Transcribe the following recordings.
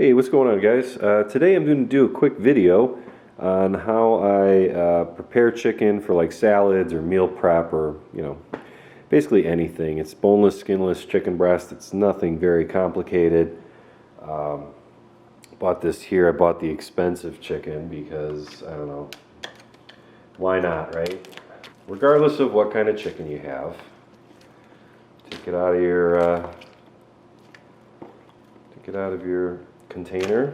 Hey, what's going on, guys? Today I'm going to do a quick video on how I prepare chicken for like salads or meal prep or, basically anything. It's boneless, skinless chicken breast. It's nothing very complicated. Bought this here. I bought the expensive chicken because, I don't know, why not, right? Regardless of what kind of chicken you have, take it out of your container,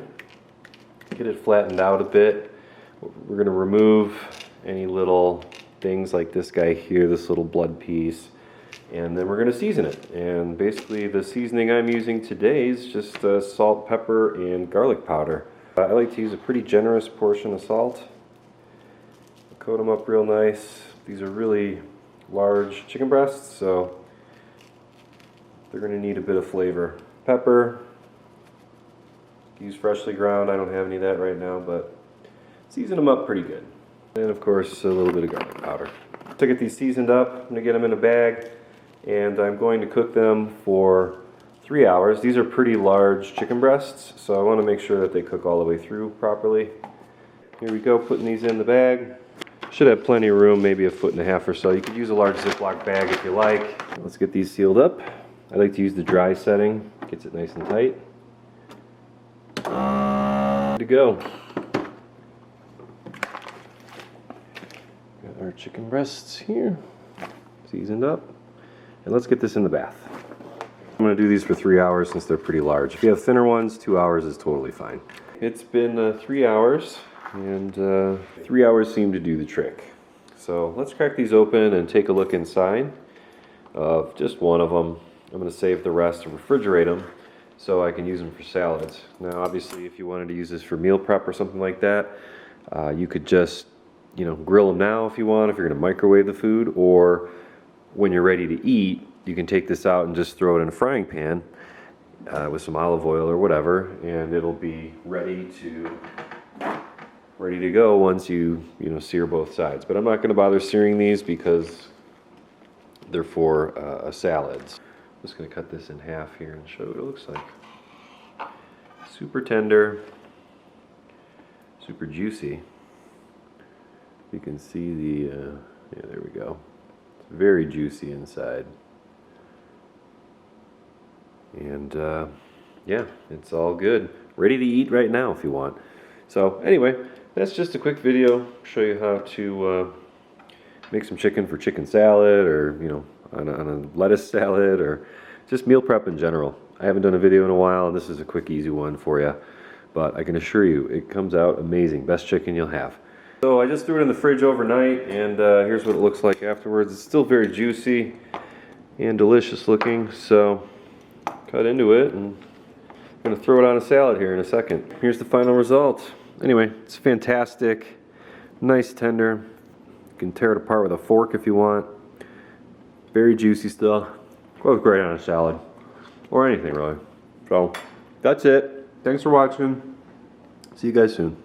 get it flattened out a bit. We're going to remove any little things like this guy here, this little blood piece, and then we're going to season it. And basically the seasoning I'm using today is just salt, pepper, and garlic powder. I like to use a pretty generous portion of salt. Coat them up real nice. These are really large chicken breasts, so they're going to need a bit of flavor. Pepper. Use freshly ground. I don't have any of that right now, but season them up pretty good. And of course, a little bit of garlic powder. To get these seasoned up, I'm going to get them in a bag, and I'm going to cook them for 3 hours. These are pretty large chicken breasts, so I want to make sure that they cook all the way through properly. Here we go, putting these in the bag. Should have plenty of room, maybe 1.5 feet or so. You could use a large Ziploc bag if you like. Let's get these sealed up. I like to use the dry setting, gets it nice and tight. Good to go. Got our chicken breasts here, seasoned up. And let's get this in the bath. I'm going to do these for 3 hours since they're pretty large. If you have thinner ones, 2 hours is totally fine. It's been 3 hours, and 3 hours seem to do the trick. So let's crack these open and take a look inside of just one of them. I'm going to save the rest and refrigerate them so I can use them for salads. Now obviously if you wanted to use this for meal prep or something like that, you could just grill them now if you want, if you're going to microwave the food, or when you're ready to eat, you can take this out and just throw it in a frying pan with some olive oil or whatever, and it'll be ready to go once you sear both sides. But I'm not going to bother searing these because they're for salads. I'm just going to cut this in half here and show what it looks like. Super tender, super juicy. You can see the, yeah, there we go. It's very juicy inside. And yeah, it's all good. Ready to eat right now if you want. So anyway, that's just a quick video. Show you how to make some chicken for chicken salad, or on a lettuce salad, or just meal prep in general. I haven't done a video in a while, and this is a quick, easy one for you. But I can assure you, it comes out amazing. Best chicken you'll have. So I just threw it in the fridge overnight, and here's what it looks like afterwards. It's still very juicy and delicious looking. So cut into it, and I'm going to throw it on a salad here in a second. Here's the final result. Anyway, it's fantastic. Nice tender. You can tear it apart with a fork if you want. Very juicy still. Goes great on a salad. Or anything really. So, that's it. Thanks for watching. See you guys soon.